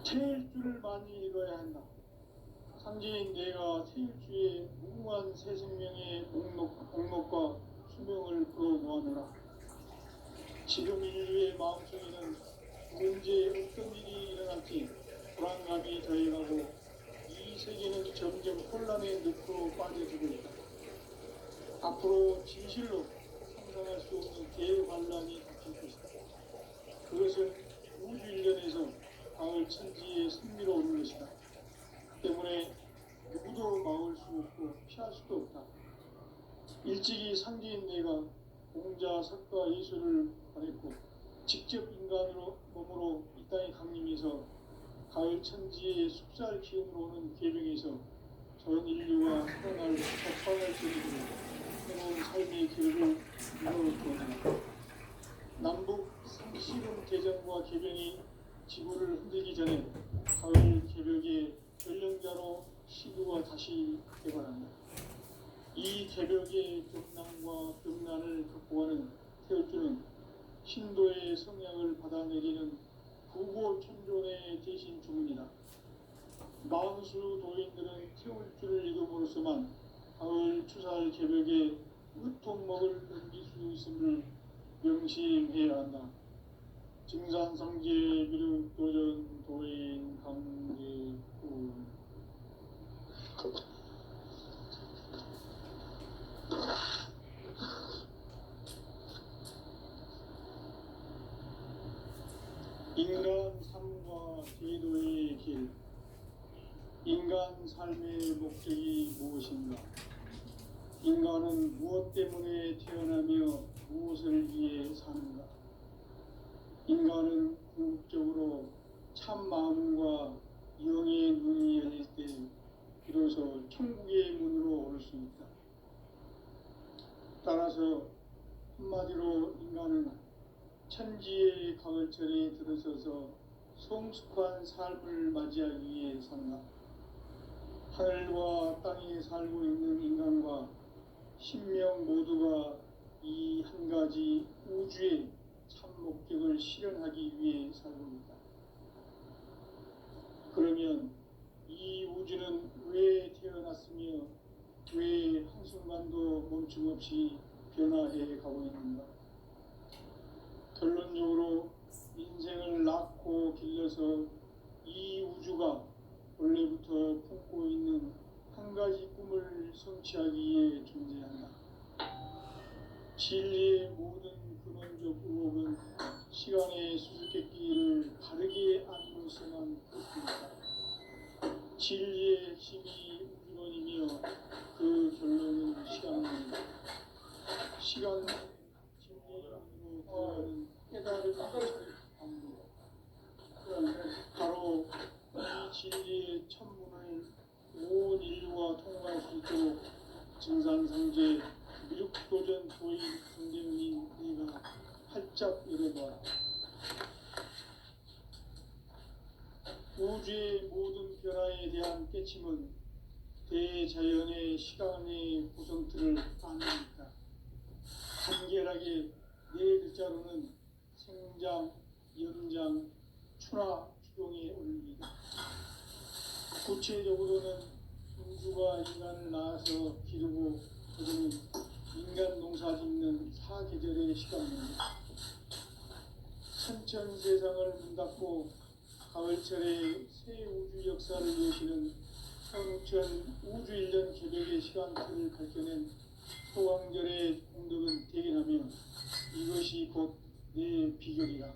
태일주를 많이 읽어야 한다. 상제인 내가 태일주의 무궁한 새 생명의 옥록과 수명을 불어모아노라. 지금 인류의 마음속에는 언제 어떤 일이 일어날지 불안감이 더해가고 이 세계는 점점 혼란의 늪으로 빠져들고 있다. 앞으로 진실로 상상할 수 없는 대환란이 닥칠 것이다. 그것은 우주 일련에서 가을 천지의 승리로 오는 것이다. 때문에 누구도 막을 수 없고 피할 수도 없다. 일찍이 상제인 내가 공자, 석가, 예수를 보냈고 직접 인간으로 몸으로 이 땅에 강림해서 가을 천지의 숲살 기운으로 오는 계명에서 전 인류와 살아날 적방을 지니고 새로운 삶의 기록을 이루어주었다. 남북 상시군 개정과 개병이 지구를 흔들기 전에 가을 개벽의 전령자로 시구가 다시 개발한다. 이 개벽의 경난과 병난을 극복하는 태울주는 신도의 성향을 받아내리는 부고천존의 대신 주문이다. 만수 도인들은 태울주를 읽음으로써만 가을 추살 개벽의 으통목을 넘길 수 있음을 명심해야 한다. 증산성제 미륵도전 도인 강제구 인간 삶과 제도의 길. 인간 삶의 목적이 무엇인가? 인간은 무엇 때문에 태어나며 무엇을 위해 사는가? 인간은 궁극적으로 참 마음과 영의 눈이 열릴 때 비로소 천국의 문으로 오를 수 있다. 따라서 한마디로 인간은 천지의 가을철에 들어서서 성숙한 삶을 맞이하기 위해 산다. 하늘과 땅에 살고 있는 인간과 신명 모두가 이 한 가지 우주의 참 목적을 실현하기 위해 살고 있다. 그러면 이 우주는 왜 태어났으며 왜 한순간도 멈춤 없이 변화해 가고 있는가? 결론적으로 인생을 낳고 길러서 이 우주가 원래부터 품고 있는 한 가지 꿈을 성취하기 위해 존재한다. 진리의 모든 근원적 의혹은 시간의 수수께끼를 바르게 안고서만 그렇습니다. 진리의 핵심이 우주론이며 그 결론은 시간론이다. 시간은 진리론으로 들어가는 깨달음의 방법. 바로 이 진리의 천문을 온 인류가 통과할 수 있도록 증산상제 미륵도전 도인 강대문인 내가 활짝 열어봐라. 우주의 모든 변화에 대한 깨침은 대자연의 시간의 구성틀을 아닙니까? 간결하게 네 글자로는 생장, 연장, 추나 추동의 원리이다. 구체적으로는 우주가 인간을 낳아서 기르고 거두는 인간 농사 짓는 사계절의 시간입니다. 천천 세상을 문 닫고 가을철에 새 우주 역사를 여시는 성천 우주 일년 개벽의 시간틀을 밝혀낸 소강절의 공덕은 대견하며 이것이 곧 내 비결이다.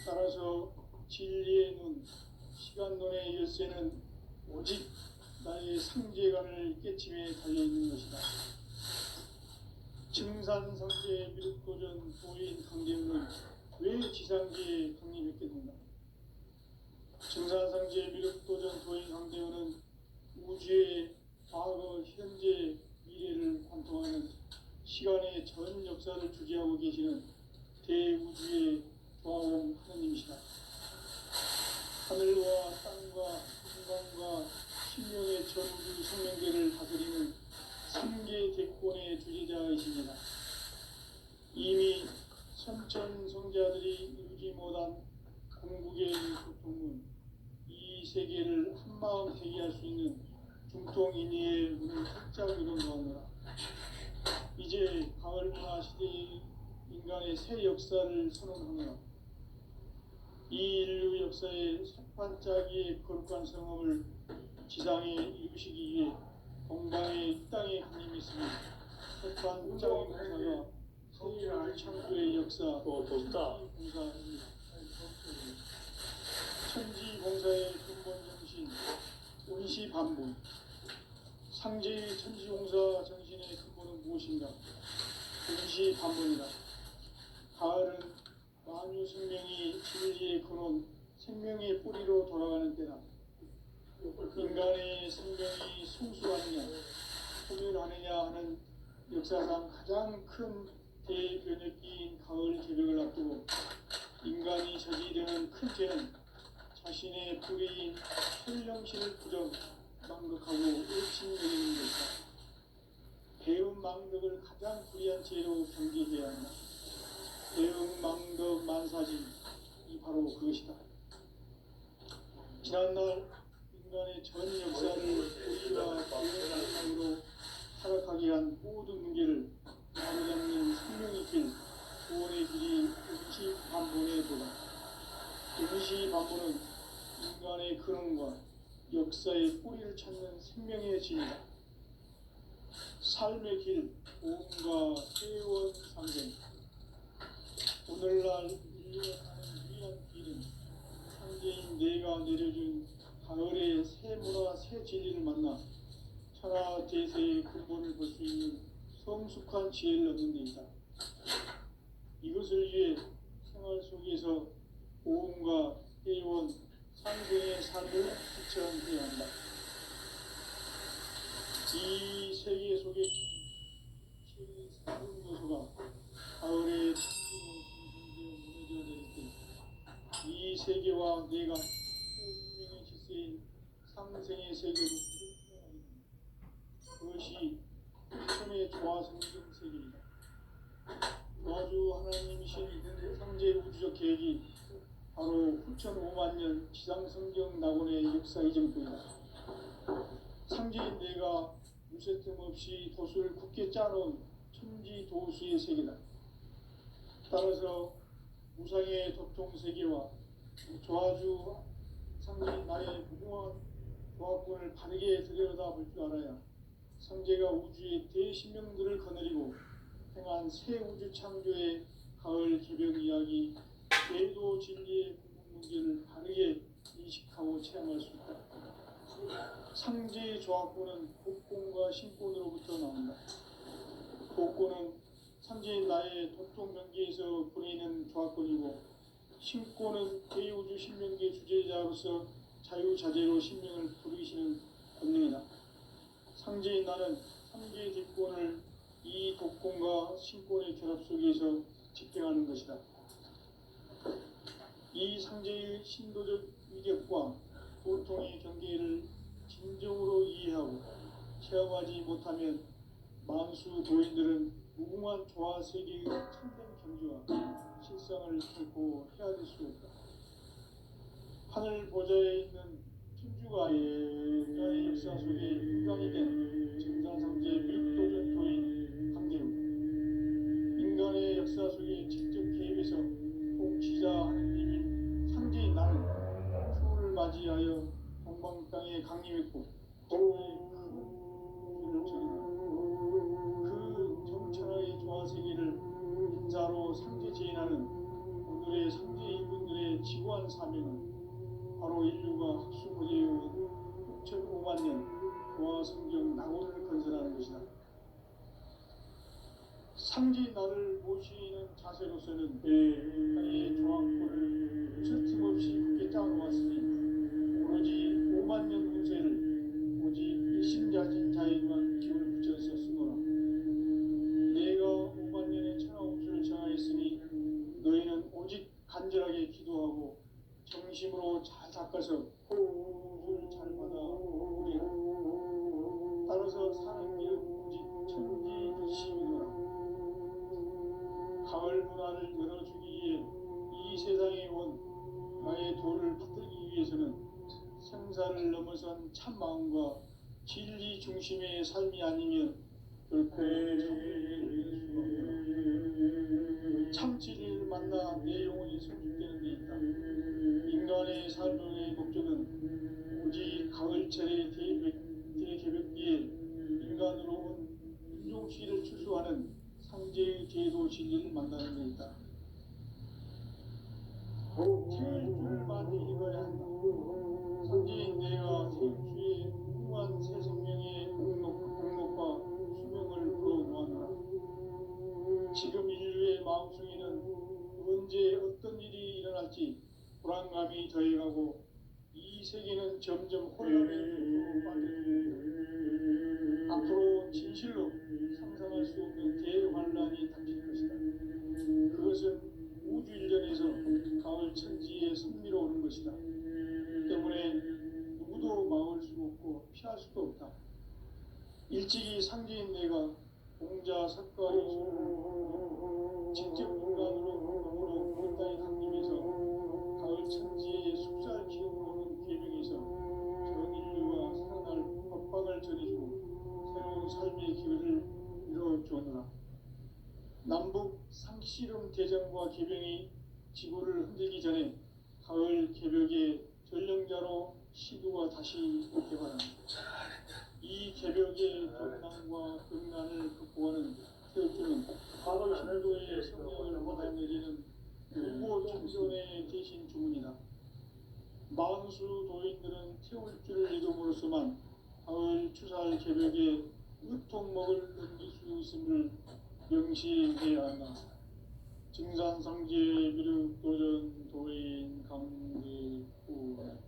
따라서 진리의 눈, 시간론의 열쇠는 오직 나의 상제관을 깨침에 달려있는 것이다. 증산성제 미륵도전 도인 강대문은 왜 지상계에 강림했겠는가? 증산성제 미륵도전 도인 강대문은 우주의 과거, 현재, 미래를 관통하는 시간의 전 역사를 주재하고 계시는 대우주의 조화원 하느님이시다. 하늘과 땅과 인간과 신명의 전우주 생명계를 다스리는 3계 대권의 주재자이십니다. 이미 선천 성자들이 이루지 못한 궁극의 고통은 세계를 한마음 되게 할 수 있는 중통인의의 문을 활짝 열어놓았노라. 이제 가을 문화 시대의 인간의 새 역사를 선언하노라. 이 인류 역사의 새반짝이의 거룩한 성험을 지상에 이루시기 위해 동방의 이 땅에 하나님이 있으니 새반짝이 공사가 세계를 창조의 역사 천지봉사입니다. 천지봉사의 근본 정신 원시반복. 상제의 천지봉사 정신의 근본은 무엇인가? 원시반복이다. 가을은 만유 생명이 진리의 근원, 생명의 뿌리로 돌아가는 때다. 인간의 생명이 성수하느냐, 소멸하느냐 하는 역사상 가장 큰 대변혁기인 가을 개벽을 앞두고 인간이 저지르는 큰 죄는 자신의 뿌리인 현령신을 부정, 망덕하고 의심여기는 것이다. 배움 망덕을 가장 불의한 죄로 경계해야 한다. 배움 망덕 만사진이 바로 그것이다. 지난날 인간의 전 역사를 우리와 배움망덕으로 타락하게 한 모든 문제를 바로잡는 생명의 길, 구원의 길이 원시반본의 도다. 원시반본은 인간의 근원과 역사의 뿌리를 찾는 생명의 진이다. 삶의 길, 보험과 세원 상생. 오늘날 인류가 가는 유일한 길은 상제인 내가 내려준 가을의 새 문화, 새 진리를 만나 천하 대세의 근본을 볼 수 있는 성숙한 지혜를 얻는 데 있다. 이것을 위해 생활 속에서 보험과 회원, 상생의 삶을 실천해야 한다. 이 세계 속에 최근 요소가 가을의 창조로 무너져 내릴 때 이 세계와 내가 생명의 질서인 상생의 세계로 그것이 천의 조화성경 세계이다. 조화주 하나님이신 상제 우주적 계획이 바로 후천 5만 년 지상성경 낙원의 역사 이전뿐이다. 상제인 내가 무쇠틈 없이 도수를 굳게 짜놓은 천지 도수의 세계다. 따라서 무상의 도통 세계와 조화주 상제인 나의 무궁한 조합권을 바르게 들여다볼 줄 알아야 상제가 우주의 대신명들을 거느리고 행한 새 우주 창조의 가을 개벽 이야기, 제도 진리의 궁극 문제를 바르게 인식하고 체험할 수 있다. 상제의 조합권은 복권과 신권으로부터 나온다. 복권은 상제인 나의 도통 명계에서 보내는 조합권이고, 신권은 대우주 신명계 주제자로서 자유자재로 신명을 부르시는 권능이다. 상제인 나는 상제의 뒷권을 이 독권과 신권의 결합 속에서 집행하는 것이다. 이 상제의 신도적 위력과 보통의 경계를 진정으로 이해하고 체험하지 못하면 만수 도인들은 무궁한 조화 세계의 참된 경지와 실상을 결코 헤아릴 수 없다. 하늘 보좌에 있는 천주가 인간의 역사 속에 인간이 된 정상상제 밀도적 도인 강대우, 인간의 역사 속에 직접 개입해서 통치자 하느님인 상제인 나는 추후를 맞이하여 동방 땅에 강림했고 그 정천하의 조화 세계를 인자로 상제 제인하는 오늘의 상제 인군들의 지구한 사명은 바로 인류가 학수고대해온 6,5만 년 조화 성경 낙원을 건설하는 것이다. 상제인 나를 모시는 자세로서는 나의 조합권을 무쇠틈없이 굳게 짜놓았으니 오로지 5만 년 운세를 오직 일심자진 자에게만 기운을 붙여서 쓰노라. 내가 5만 년의 천하 운수를 정하였으니 너희는 오직 간절하게 기도하고 정심으로 잘 닦아서 운수를 잘 받아 오리라. 따라서 사는 길은 오직 천지심이노라. 가을 문화를 열어주기 위해 이 세상에 온 나의 도를 받들기 위해서는 형사를 넘어선 참 마음과 진리 중심의 삶이 아니면 결코 참 진리를 만나 내 영혼이 성숙되는 데 있다. 인간의 삶의 목적은 오직 가을철의 대개벽기에 인간으로 온 윤종씨를 추수하는 상제의 제도 진리를 만나는 데 있다. 태울 줄만 읽어야 한다. 상제인 내가 태울주의 무한 새 생명의 공목과 수명을 불어모았노라. 지금 인류의 마음속에는 언제 어떤 일이 일어날지 불안감이 더해가고 이 세계는 점점 혼란의 속으로 빠져들고 앞으로 진실로 상상할 수 없는 대환란이 닥칠 것이다. 그것은 우주 일련에서 가을 천지에 선미로 오는 것이다. 때문에 누구도 막을 수 없고 피할 수도 없다. 일찍이 상제인 내가 공자 석가를 직접 인간으로 몸으로 이 땅에 강림해서 가을 천지에 숲살 키우는 계명에서 전 인류가 살아날 법방을 전해주고 새로운 삶의 기회를 이뤄주었노라. 남북 상씨름 대전과 개병이 지구를 흔들기 전에 가을 개벽의 전령자로 시도가 다시 개발합니다. 이 개벽의 전망과 극난을 극복하는 태극주는 바로 신도의 성령을 받아내리는 후보 청년의 대신 주문이다. 만수 도인들은 태울 줄을 이름으로서만 가을 추살 개벽에 으통먹을 넘길 수 있음을 명시해야 한다. 증산상제 미륵 도전 도인 강대구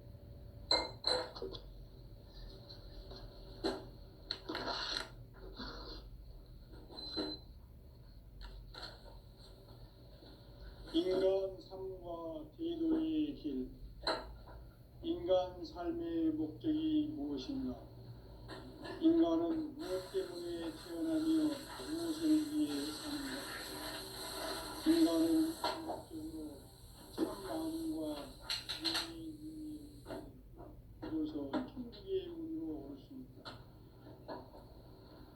인간 삶과 대도의 길. 인간 삶의 목적이 무엇인가? 인간은 무엇 때문에 태어나며 무엇을 위해 사는가? 인간은 궁극적으로 참 마음과 눈이 비로소 천국의 문으로 올 수 있다.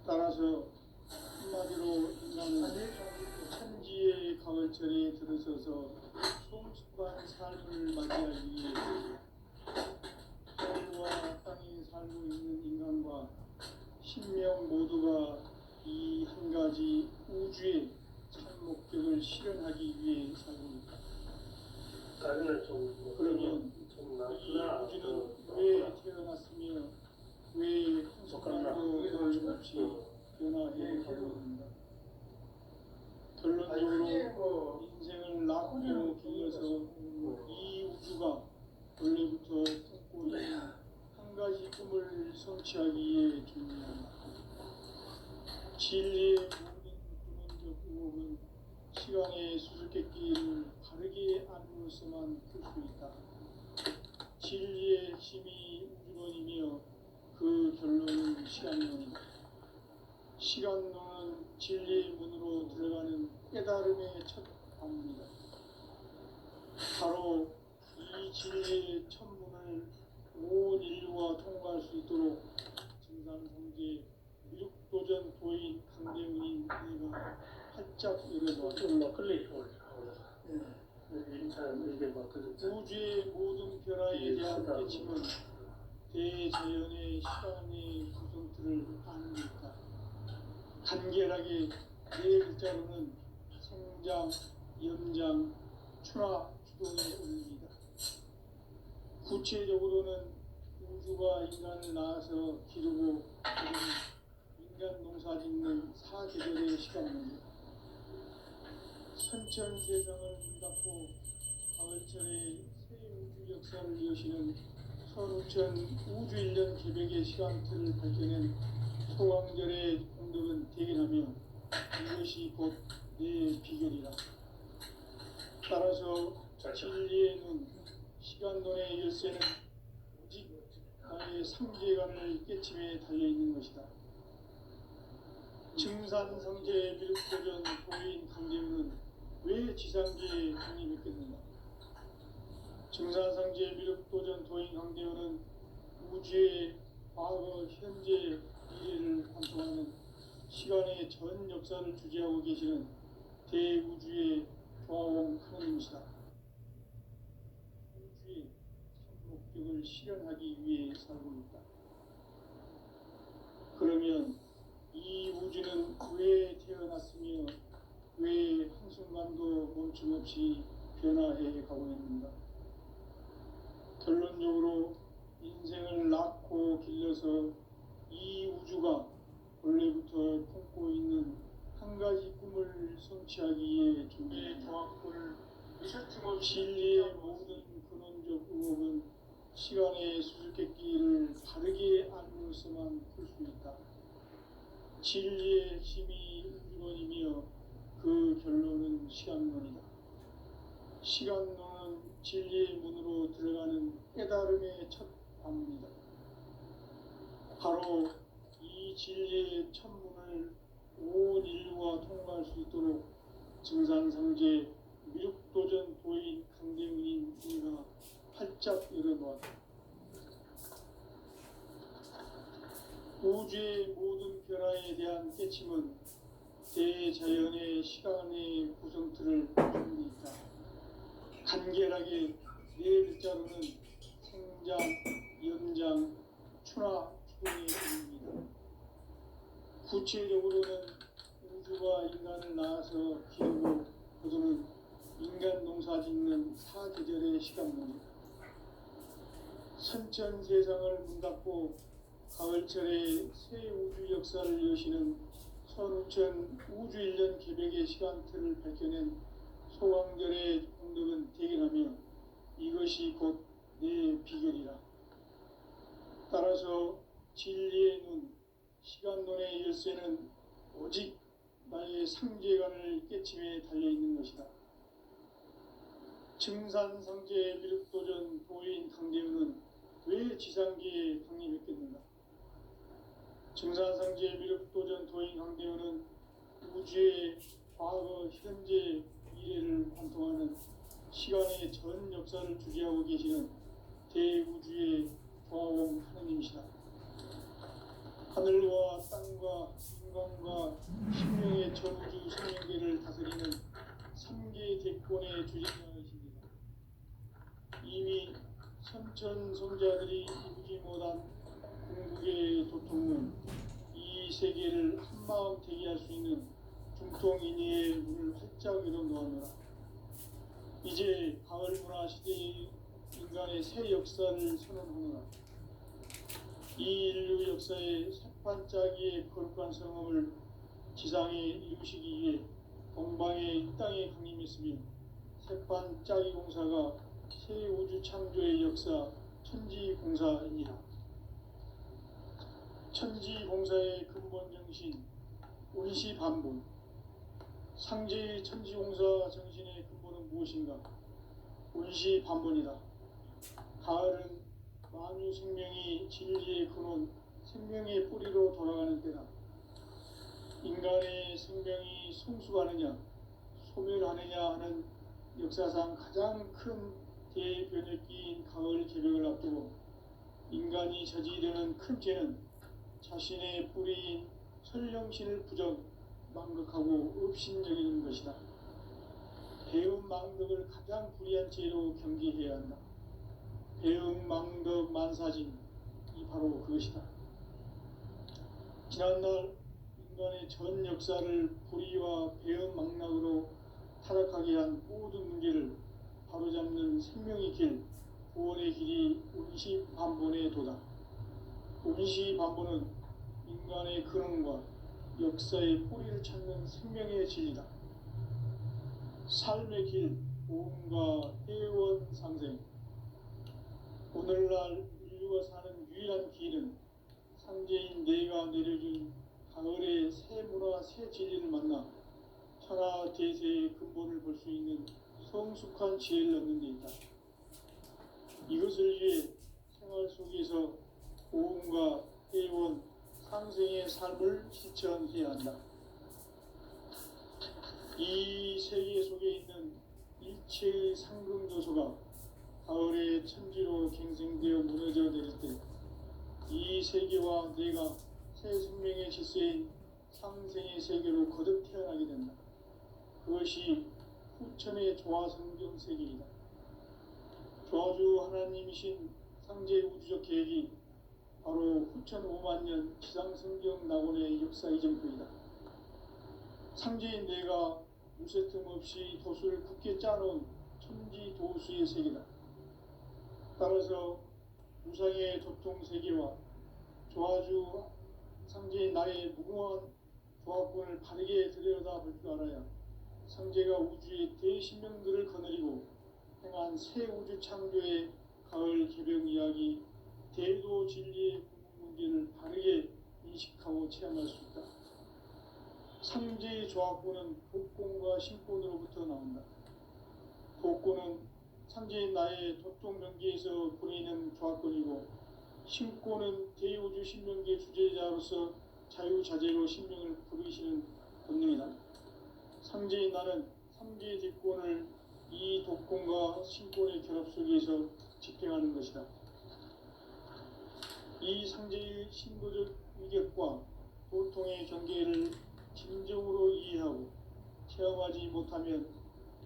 따라서 한마디로 인간은 천지의 가을철에 들어서서 성숙한 삶을 맞이하기 위해 하늘과 땅에 살고 있는 인간과 신명 모두가 이 한 가지 우주의 참 목적을 실현하기 위해 살고 있다. 그러면 이 우주는 왜 태어났으며 왜 한순간도 변함없이 변화해 가고 있는가? 결론적으로 인생을 낳고 길러서 이 우주가 원래부터 품고 있는 한 가지 꿈을 성취하기 위해 존재한다. 진리의 모든 근원적 의혹은 시간의 수수께끼를 바르게 안으로서만 풀 수 있다. 진리의 핵심이 우주론이며 그 결론은 시간론이다. 시간론은 진리의 문으로 들어가는 깨달음의 첫 방문이다. 바로 이 진리의 천문을 온 인류가 통과할 수 있도록 증산성제 미륵도전 도인 강대문인 내가 활짝 열어놓았다. 우주의 모든 변화에 대한 깨침은 대자연의 시간의 구성틀을 아는 것이다. 간결하게 네 글자로는 성장, 연장, 출하, 주동의 원리이다. 구체적으로는 우주가 인간을 낳아서 기르고 인간 농사 짓는 사계절의 시간입니다. 선천 세상을 문닫고 가을철에 새 우주 역사를 여시는 선우천 우주 1년 개벽의 시간틀을 밝혀낸 소강절의 공덕은 대견하며 이것이 곧 내 비결이다. 따라서 진리의 눈, 시간론의 열쇠는 오직 나의 상제관을 깨침에 달려있는 것이다. 증산성제 미륵도전 도인 강대문은 왜 지상계에 독립했겠는가? 증산성제 미륵도전 도인 강대문은 우주의 과거, 현재, 미래를 관통하는 시간의 전 역사를 주재하고 계시는 대우주의 조화원 하나님이시다. 우주의 참 목적을 실현하기 위해 살고 있다. 그러면 이 우주는 왜 태어났으며 왜 한순간도 멈춤없이 변화해 가고 있는가? 결론적으로 인생을 낳고 길러서 이 우주가 원래부터 품고 있는 한 가지 꿈을 성취하기 위해 준비의 조합을 진리의 모든 근원적 의혹은 시간의 수수께끼를 바르게 알므로서만 풀 수 있다. 진리의 핵심이 우주론이며 그 결론은 시간론이다. 시간론은 진리의 문으로 들어가는 깨달음의 첫 관문이다. 바로 이 진리의 첫 문을 온 인류가 통과할 수 있도록 증산상제 미륵도전 도인 강대문인 이가 활짝 열어놓았다. 우주의 모든 변화에 대한 깨침은 대자연의 시간의 구성틀을 가지고 있다. 간결하게 네 글자로는 생장, 연장, 추나, 추동의 의미입니다. 구체적으로는 우주가 인간을 낳아서 기르고 거두는 인간 농사 짓는 사계절의 시간입니다. 선천 세상을 문닫고 가을철에 새 우주 역사를 여시는 선우천 우주 1년 개벽의 시간틀을 밝혀낸 소왕절의 공덕은 대견하며 이것이 곧 내 비결이라. 따라서 진리의 눈, 시간론의 열쇠는 오직 나의 상제관을 깨침에 달려있는 것이다. 증산상제 미륵도전 도인 강대훈은 왜 지상계에 강림했겠는가? 증산상제 미륵도전 도인 강대훈은 우주의 과거, 현재, 미래를 관통하는 시간의 전 역사를 주재하고 계시는 대우주의 조화원 하나님이시다. 하늘과 땅과 인간과 신명의 전우주 생명계를 다스리는 3개 대권의 주재자이십니다. 이미 선천성자들이 이루지 못한 궁극의 도통은 이 세계를 한마음 되게 할 수 있는 중통인의의 문을 활짝 열어놓았노라. 이제 가을 문화 시대의 인간의 새 역사를 선언하노라. 이 인류 역사의 새반짝이의 거룩한 성험을 지상에 이루시기 위해 동방의 이 땅에 강림했으며 새반짝이 공사가 새 우주 창조의 역사 천지공사입니다. 천지공사의 근본 정신 운시반본. 상제의 천지공사 정신의 근본은 무엇인가? 운시반본이다. 가을은 만유 생명이 진리의 근원, 생명의 뿌리로 돌아가는 때다. 인간의 생명이 성숙하느냐, 소멸하느냐 하는 역사상 가장 큰 대변혁기인 가을 개벽을 앞두고 인간이 저지르는 큰 죄는 자신의 뿌리인 설령신을 부정, 망극하고 업신여기는 것이다. 배움 망덕을 가장 불의한 죄로 경계해야 한다. 배움 망덕 만사진이 바로 그것이다. 지난날 인간의 전 역사를 불의와 배움 망락으로 타락하게 한 모든 문제를 바로잡는 생명의 길, 구원의 길이 운시반본의 도다. 운시반본은 인간의 근원과 역사의 뿌리를 찾는 생명의 진리다. 삶의 길, 보험과 회원 상생. 오늘날 인류가 사는 유일한 길은 상제인 내가 내려준 가을의 새 문화, 새 진리를 만나 천하 대세의 근본을 볼 수 있는 성숙한 지혜를 얻는 데 있다. 이것을 위해 생활 속에서 보험과 회원, 상생의 삶을 실천해야 한다. 이 세계 속에 있는 일체의 상금 요소가 가을의 천지로 갱생되어 무너져 내릴 때 이 세계와 내가 새 생명의 질서인 상생의 세계로 거듭 태어나게 된다. 그것이 후천의 조화성경 세계이다. 조화주 하나님이신 상제 우주적 계획이 바로 후천 5만 년 지상성경 낙원의 역사 이전부이다. 상제인 내가 무쇠 틈 없이 도수를 굳게 짜놓은 천지 도수의 세계다. 따라서 우상의 도통 세계와 조화주 상제인 나의 무궁한 조합권을 바르게 들여다볼 줄 알아야 상제가 우주의 대신명들을 거느리고 행한 새 우주 창조의 가을 개벽 이야기, 대도 진리의 궁극 문제를 바르게 인식하고 체험할 수 있다. 상제의 조합권은 복권과 신권으로부터 나온다. 복권은 상제인 나의 도통 경계에서 보내는 조합권이고, 신권은 대우주 신명계 주제자로서 자유자재로 신명을 부르시는 본능이다. 상제인 나는 삼계의 뒷권을 이 독권과 신권의 결합 속에서 집행하는 것이다. 이 상제의 신도적 위격과 도통의 경계를 진정으로 이해하고 체험하지 못하면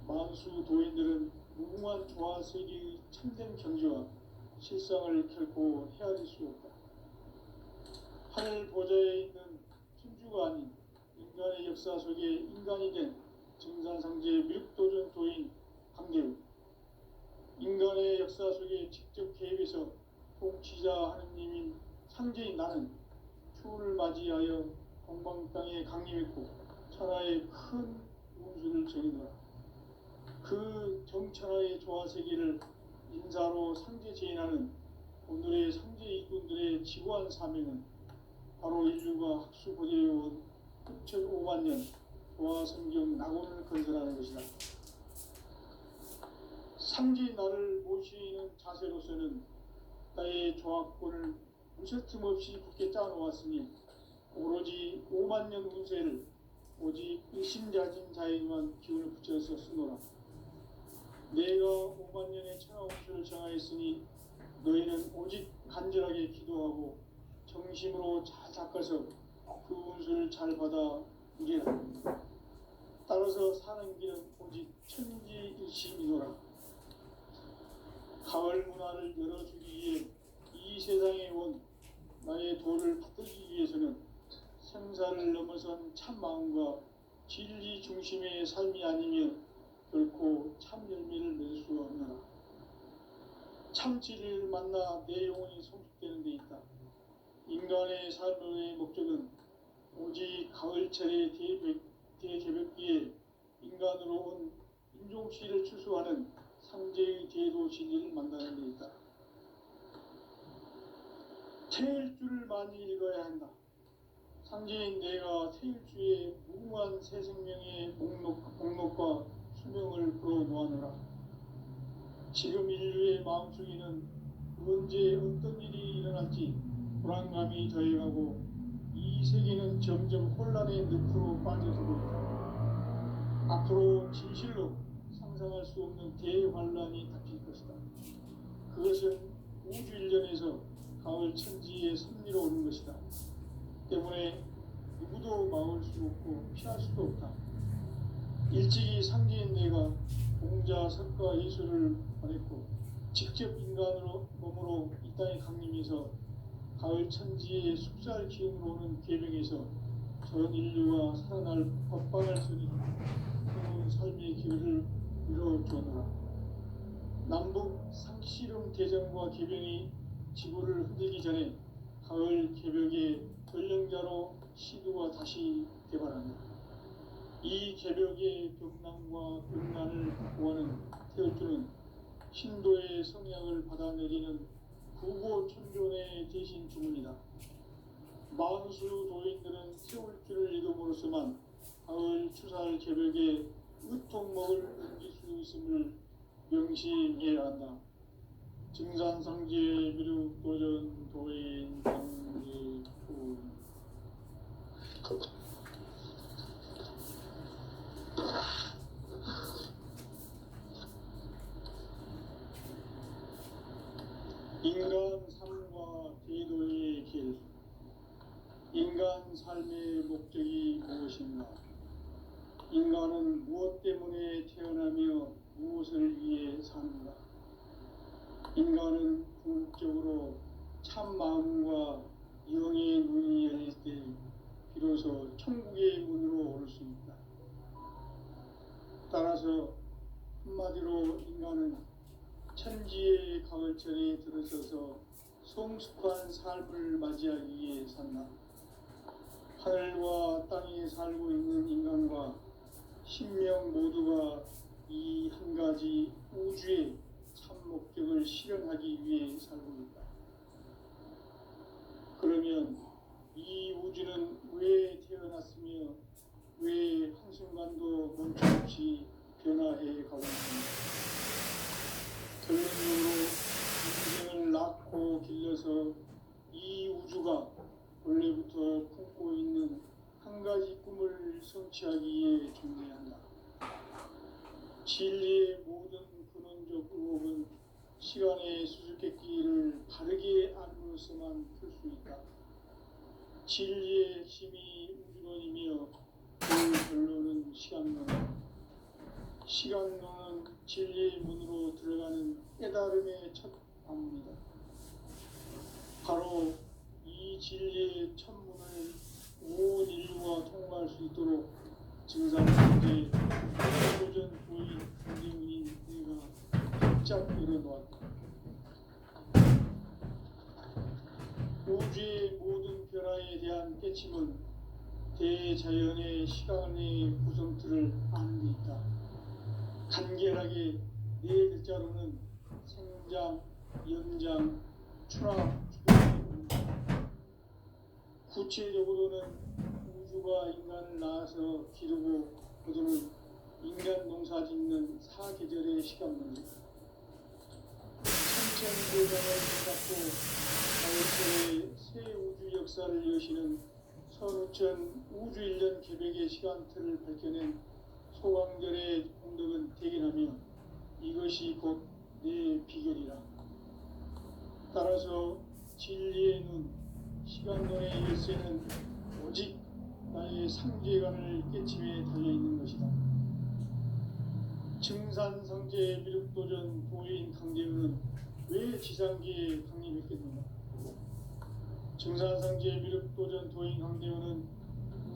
만수 도인들은 무궁한 조화세계의 참된 경지와 실상을 결코 헤아릴 수 없다. 하늘 보좌에 있는 천주가 아닌 인간의 역사 속에 인간이 된 증산상제의 미륵도전 도인 강대우, 인간의 역사 속에 직접 개입해서 통치자 하느님인 상제인 나는 추운을 맞이하여 동방 땅에 강림했고 천하의 큰 운수를 정의노라. 그 정천하의 조화세계를 인사로 상제 제인하는 오늘의 상제 일꾼들의 지구한 사명은 바로 인류가 학수고대해온 6,5만 년 조화성경 낙원을 건설하는 것이다. 상제인 나를 모시는 자세로서는 나의 조합권을 무쇠 틈 없이 굳게 짜놓았으니 오로지 5만 년 운세를 오직 일심자진 자에게만 기운을 붙여서 쓰노라. 내가 5만 년의 천하 운수를 정하였으니 너희는 오직 간절하게 기도하고 정심으로 잘 닦아서 그 운수를 잘 받아 이겨라. 따라서 사는 길은 오직 천지일심이노라. 가을 문화를 열어주기 위해 이 세상에 온 나의 도를 받들기 위해서는 생사를 넘어선 참 마음과 진리 중심의 삶이 아니면 결코 참 열매를 맺을 수가 없노라. 참 진리를 만나 내 영혼이 성숙되는 데 있다. 인간의 삶의 목적은 오직 가을철의 대개벽기에 인간으로 온 인종씨를 추수하는 상제의 대도 진리를 만나는 데 있다. 태일주를 많이 읽어야 한다. 상제인 내가 태일주의 무궁한 새 생명의 목록과 수명을 풀어놓아노라. 지금 인류의 마음속에는 언제 어떤 일이 일어날지 불안감이 더해가고 이 세계는 점점 혼란의 늪으로 빠져들고 있다. 앞으로 진실로 상상할 수 없는 대환란이 닥칠 것이다. 그것은 우주 일련에서 가을 천지의 섭리로 오는 것이다. 때문에 누구도 막을 수 없고 피할 수도 없다. 일찍이 상제인 내가 공자, 석가, 예수를 보냈고 직접 인간으로 몸으로 이 땅에 강림해서 가을 천지의 숙살 기운으로 오는 계명에서 전 인류가 살아날 법방을 쓰니 새로운 삶의 기회를 이뤄주노라. 남북 상씨름 대전과 계병이 지구를 흔들기 전에 가을 개벽의 전령자로 시두가 다시 개발한다. 이 개벽의 병난과 병난을 구하는 태울주는 신도의 성약을 받아내리는 구고천존의 대신 주문이다. 만수 도인들은 태울주를 이름으로서만 가을 추살 개벽의 으통목을 넘길 수 있음을 명심해야 한다. 증산상제 미륵도전 도인 강제품 이 인간 삶과 대도의 길. 인간 삶의 목적이 무엇인가? 인간은 무엇 때문에 태어나며 무엇을 위해 사는가? 인간은 궁극적으로 참 마음과 영의 눈이 열릴 때 비로소 천국의 문으로 오를 수 있다. 따라서 한마디로 인간은 천지의 가을철에 들어서서 성숙한 삶을 맞이하기 위해 산다. 하늘과 땅에 살고 있는 인간과 신명 모두가 이 한 가지 우주의 참 목적을 실현하기 위해 살고 있다. 그러면 이 우주는 왜 태어났으며 왜 한순간도 멈춤없이 변화해 가고 있는가? 결론적으로 인생을 낳고 길러서 이 우주가 원래부터 품고 있는 한 가지 꿈을 성취하기 위해 존재한다. 진리의 모든 근원적 의혹은 시간의 수수께끼를 바르게 알므로서만 풀 수 있다. 진리의 핵심이 우주론이며 그 결론은 시간론이다. 시간론은 진리의 문으로 들어가는 깨달음의 첫 방문이다. 바로 이 진리의 첫 문을 온 인류가 통과할 수 있도록 증산문제 도전 부인 강대문인 내가 바짝 열어놓았다. 우주의 모든 변화에 대한 깨침은 대자연의 시간의 구성틀을 아는 데 있다. 간결하게 네 글자로는 생장, 연장, 추락, 죽음. 구체적으로는 우주가 인간을 낳아서 기르고 거두는 인간 농사 짓는 사계절의 시간 문제. 천천대장을 붙잡고 가을철의 새 우주 역사를 여시는 선우천 우주일년 개백의 시간틀을 밝혀낸 소강절의 공덕은 대견하며 이것이 곧 내 비결이라. 따라서 진리의 눈, 시간론의 열쇠는 오직 나의 상제관을 깨침에 달려있는 것이다. 증산성제 미륵도전 도인 강재훈은 왜 지상기에 강림했겠는가? 증산성제 미륵도전 도인 강재훈은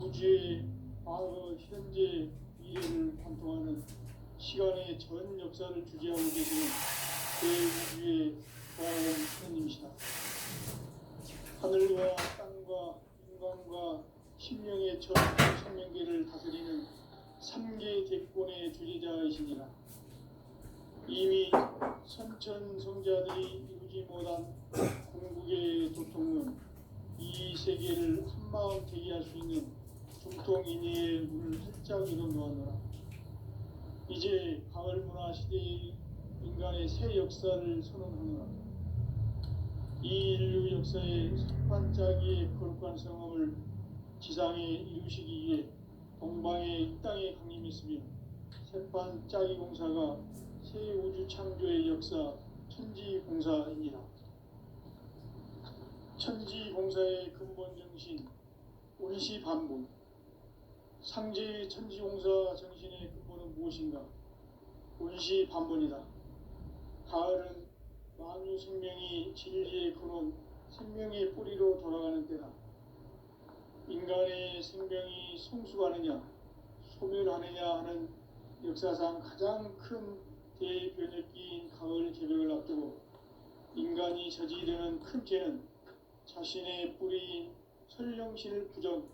우주의 과거, 현재, 미래를 관통하는 시간의 전 역사를 주재하고 계시는 대우주의 과연 하느님이시다. 하늘과 땅과 인간과 신명의 전 생명계를 다스리는 3개 대권의 주재자이시니라. 이미 선천성자들이 이루지 못한 궁극의 도통론, 이 세계를 한마음 되게 할 수 있는 중통인의의 문을 활짝 열어놓았노라. 이제 가을 문화 시대의 인간의 새 역사를 선언하노라. 이 인류 역사의 첫 반짝이의 거룩한 성험을 지상에 이루시기 위해 동방의 이 땅에 강림했으며 새판 짜기 공사가 새 우주 창조의 역사 천지공사이니라. 천지공사의 근본 정신 온시반본. 상제의 천지공사 정신의 근본은 무엇인가? 온시반본이다. 가을은 만유 생명이 진리의 근원, 생명의 뿌리로 돌아가는 때다. 인간의 생명이 성숙하느냐, 소멸하느냐 하는 역사상 가장 큰 대변혁기인 가을 개벽을 앞두고 인간이 저지르는 큰 죄는 자신의 뿌리인 설령신을 부정,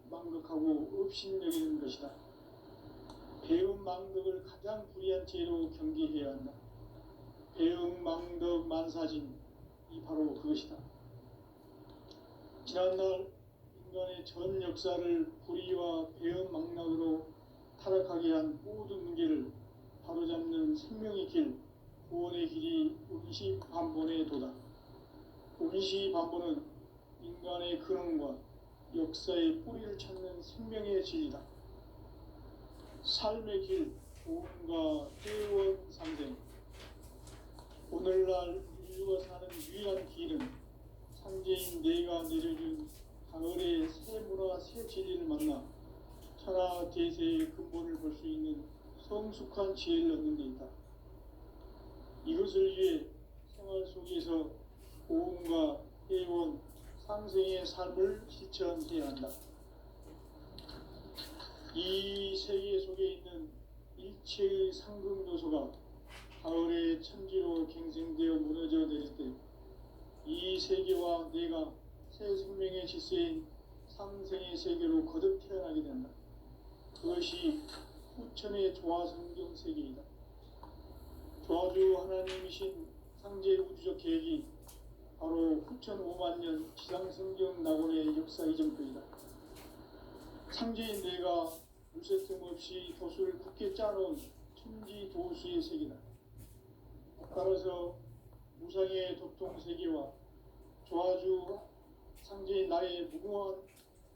망극하고 업신여기는 것이다. 배움 망덕을 가장 불의한 죄로 경계해야 한다. 배움 망덕 만사진, 이 바로 그것이다. 지난날 인간의 전 역사를 불의와 배움 망락으로 타락하게 한 모든 문제를 바로잡는 생명의 길, 구원의 길이 온시반본의 도다. 온시반본은 인간의 근원과 역사의 뿌리를 찾는 생명의 진리다. 삶의 길, 고음과 회원 상생. 오늘날 인류가 사는 유일한 길은 상제인 내가 내려준 가을의 새 문화 새 진리를 만나 천하 대세의 근본을 볼 수 있는 성숙한 지혜를 얻는 데 있다. 이것을 위해 생활 속에서 고음과 회원, 상생의 삶을 실천해야 한다. 이 세계 속에 있는 일체의 상급 요소가 가을의 천지로 갱생되어 무너져 내릴 때 이 세계와 내가 새 생명의 질서인 상생의 세계로 거듭 태어나게 된다. 그것이 후천의 조화성경 세계이다. 조화주 하나님이신 상제 우주적 계획이 바로 후천 5만 년 지상성경 낙원의 역사 이전부이다. 상제인 내가 물새틈 없이 도수를 굳게 짜놓은 천지 도수의 세계다. 따라서 무상의 도통 세계와 조화주 상제인 나의 무궁한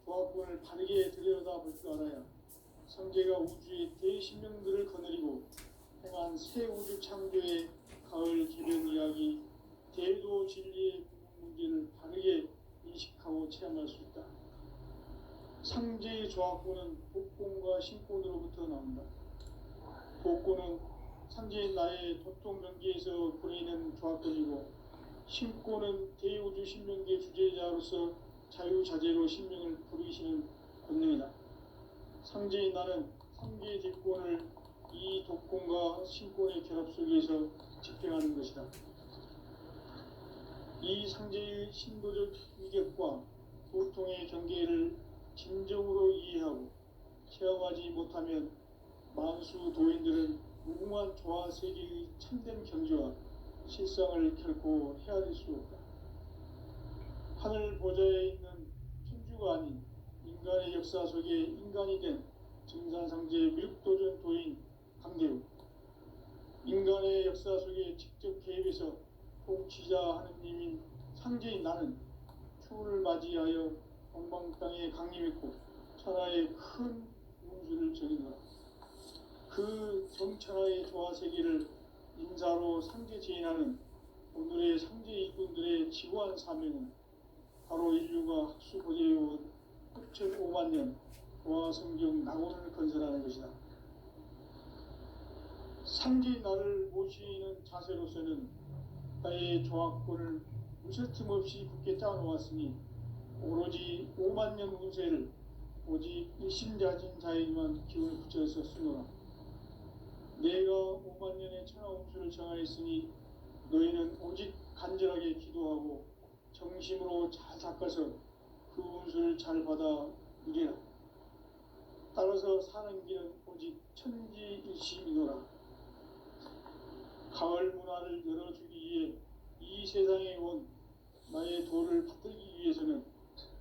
조화권을 바르게 들여다볼 줄 알아야 상제가 우주의 대신명들을 거느리고 행한 새 우주 창조의 가을 개변 이야기, 대도 진리의 문제를 바르게 인식하고 체험할 수 있다. 상제의 조화권은 복권과 신권으로부터 나온다. 복권은 상제인 나의 도통 명계에서 보내는 조화권이고, 신권은 대우주 신명계 주제자로서 자유자재로 신명을 부르시는 권능이다. 상제인 나는 상계의 대권을 이 독권과 신권의 결합 속에서 집행하는 것이다. 이 상제의 신도적 위격과 도통의 경계를 진정으로 이해하고 체험하지 못하면 만수 도인들은 무궁한 조화 세계의 참된 경지와 실상을 결코 헤아릴 수 없다. 하늘 보좌에 있는 천주가 아닌 인간의 역사 속에 인간이 된 증산상제 밀도전 도인 강대우, 인간의 역사 속에 직접 개입해서 통치자 하느님인 상제인 나는 추운을 맞이하여 동방땅에 강림했고 천하의 큰 운수를 적인노라. 그 정천하의 조화세계를 인사로 상제 제인하는 오늘의 상제 일꾼들의 지구한 사명은 바로 인류가 학수고대해온 후천 5만 년 조화성경 낙원을 건설하는 것이다. 상제인 나를 모시는 자세로서는 나의 조화권을 무쇠틈 없이 굳게 짜놓았으니 오로지 5만 년 운세를 오직 일심자진 자에게만 기운을 붙여서 쓰노라. 내가 5만 년의 천하 운수를 정하였으니 너희는 오직 간절하게 기도하고 정심으로 잘 닦아서 그 운수를 잘 받아 누리라. 따라서 사는 길은 오직 천지일심이노라. 가을 문화를 열어주기 위해 이 세상에 온 나의 도를 받들기 위해서는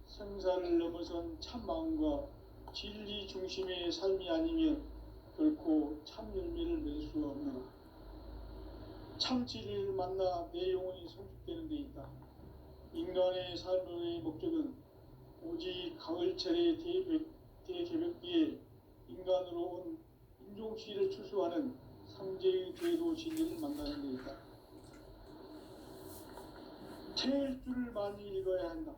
생사를 넘어선 참 마음과 진리 중심의 삶이 아니면 결코 참 열매를 맺을 수 없노라. 참 진리를 만나 내 영혼이 성숙되는 데 있다. 인간의 삶의 목적은 오직 가을철의 대개벽기에 인간으로 온 인종시를 추수하는 상제의 대도 진리를 만나는 데 있다. 태일주를 많이 읽어야 한다.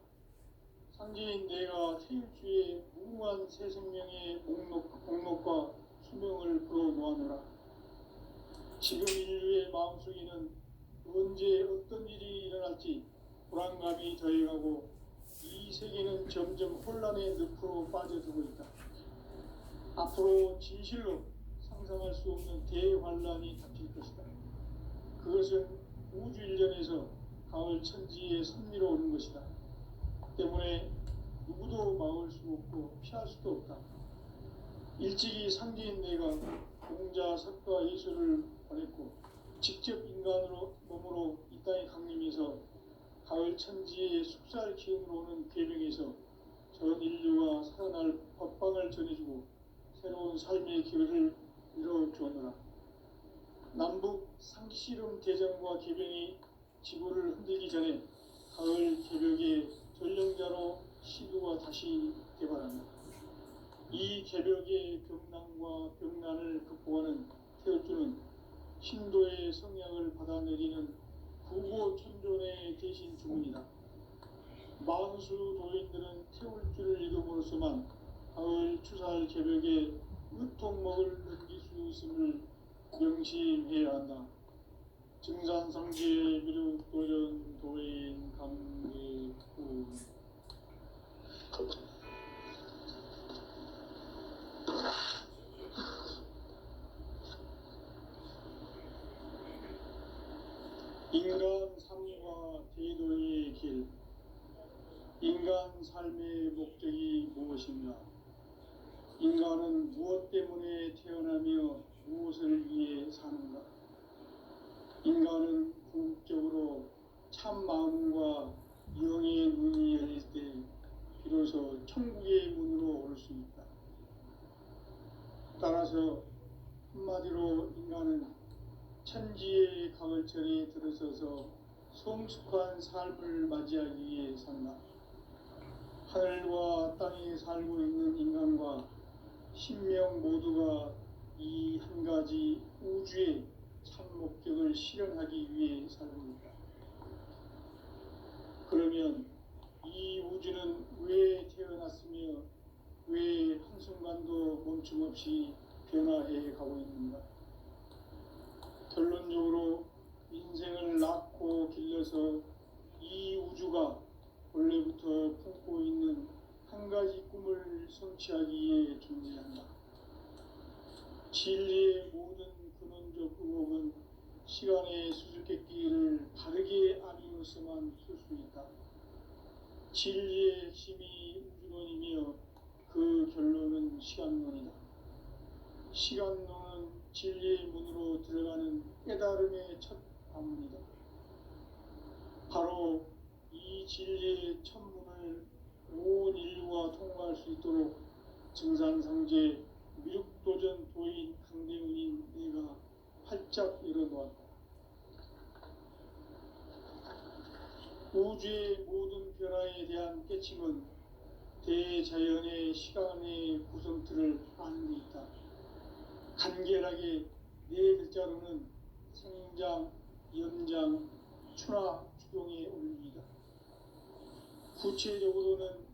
상제인 내가 태일주의 무궁한 새 생명의 목록과 수명을 풀어놓아노라. 지금 인류의 마음속에는 언제 어떤 일이 일어날지 불안감이 더해가고 이 세계는 점점 혼란의 늪으로 빠져들고 있다. 앞으로 진실로 상상할 수 없는 대환란이 닥칠 것이다. 그것은 우주 일련에서 가을 천지에 섭리로 오는 것이다. 때문에 누구도 막을 수 없고 피할 수도 없다. 일찍이 상제인 내가 공자, 석가, 예수를 보냈고 직접 인간으로 몸으로 이 땅에 강림해서 가을 천지의 숙살 기운으로 오는 궤명에서 전 인류가 살아날 법방을 전해주고 새로운 삶의 기회를 이뤄주었노라. 남북 상씨름 대전과 개병이 지구를 흔들기 전에 가을 개벽의 전령자로 시도가 다시 개발한다. 이 개벽의 병난과 병난을 극복하는 태엽주는 신도의 성향을 받아내리는 구고천존의 대신 주문이다. 만수 도인들은 태울 줄을 이름으로서만 가을 추살 개벽에 으통먹을 넘길 수 있음을 명심해야 한다. 증산상제 미륵도전 도인 강대구. 인간 삶과 대도의 길. 인간 삶의 목적이 무엇인가? 인간은 무엇 때문에 태어나며 무엇을 위해 사는가? 인간은 궁극적으로 참 마음과 영의 눈이 열릴 때 비로소 천국의 문으로 올 수 있다. 따라서 한마디로 인간은 천지의 가을철에 들어서서 성숙한 삶을 맞이하기 위해 산다. 하늘과 땅에 살고 있는 인간과 신명 모두가 이 한 가지 우주의 참 목적을 실현하기 위해 살고 있다. 그러면 이 우주는 왜 태어났으며 왜 한순간도 멈춤없이 변화해 가고 있는가? 결론적으로 인생을 낳고 길러서 이 우주가 원래부터 품고 있는 한 가지 꿈을 성취하기 위해 존재한다. 진리의 모든 근원적 의혹은 시간의 수수께끼를 바르게 아니어서만 쓸 수 있다. 진리의 핵심이 우주론이며 그 결론은 시간론이다. 시간론은 진리의 문으로 들어가는 깨달음의 첫 관문이다. 바로 이 진리의 천문을 온 인류가 통과할 수 있도록 증산상제 미륵도전 도인 강대훈인 내가 활짝 열어놓았다. 우주의 모든 변화에 대한 깨침은 대자연의 시간의 구성틀을 아는 데 있다. 간결하게 네 글자로는 생장, 연장, 추나, 추동의 원리이다. 구체적으로는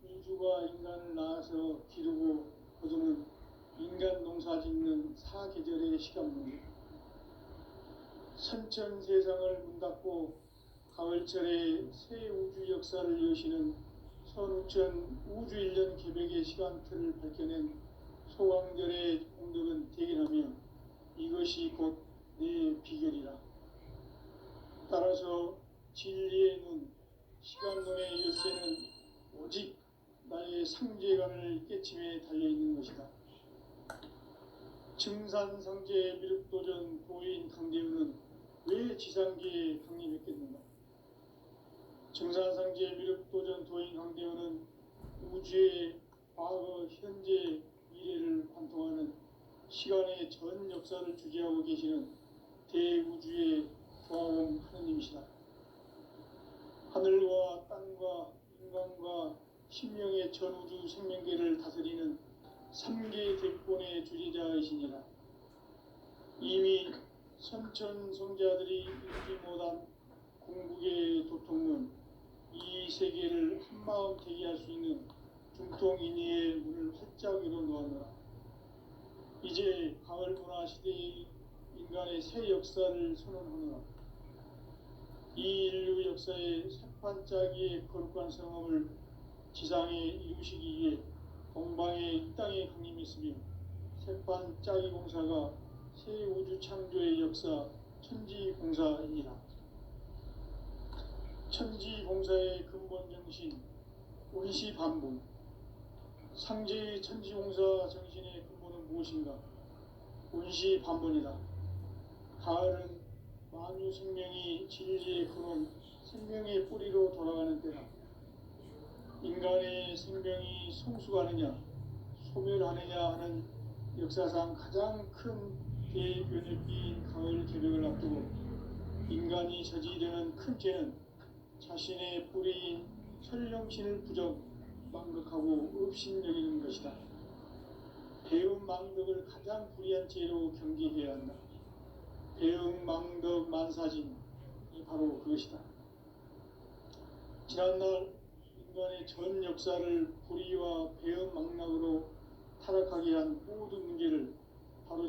우주가 인간을 낳아서 기르고 거두는 인간 농사 짓는 사계절의 시간문이다. 선천세상을 문닫고 가을철에 새 우주 역사를 여시는 선우천 우주일년 개벽의 시간틀을 밝혀낸 소강절의 공덕은 대견하며 이것이 곧 내 비결이라. 따라서 진리의 눈, 시간론의 열쇠는 오직 나의 상제관을 깨침에 달려있는 것이다. 증산상제 미륵도전 도인 강대훈은 왜 지상계에 강림했겠는가? 증산상제 미륵도전 도인 강대훈은 우주의 과거, 현재, 미래를 관통하는 시간의 전 역사를 주재하고 계시는 대우주의 조화범 하느님이시다. 하늘과 땅과 인간과 신명의 전우주 생명계를 다스리는 3개 대권의 주재자이시니라. 이미 선천성자들이 읽지 못한 궁극의 도통문, 이 세계를 한마음 대기할 수 있는 중통인의의 문을 활짝 열어놓았노라. 이제 가을 문화 시대의 인간의 새 역사를 선언하노라. 이 인류 역사의 새판짜기의 거룩한 성험을 지상에 이루시기 위해 동방의 이 땅에 강림했으며 새판짜기 공사가 새 우주 창조의 역사 천지공사이니라. 천지공사의 근본 정신 운시반복. 상제의 천지공사 정신의 근본은 무엇인가? 운시반복이다. 가을은 만유 생명이 진리의 근원, 생명의 뿌리로 돌아가는 때다. 인간의 생명이 성숙하느냐, 소멸하느냐 하는 역사상 가장 큰 대변혁기인 가을 개벽을 앞두고 인간이 저지르는 큰 죄는 자신의 뿌리인 설령신을 부정, 망극하고 업신여기는 것이다. 배움 망덕을 가장 불의한 죄로 경계해야 한다. 배움 망덕 만사진, 이 바로 그것이다. 지난날 인간의 전 역사를 불의와 배은망락으로 타락하게 한 모든 문제를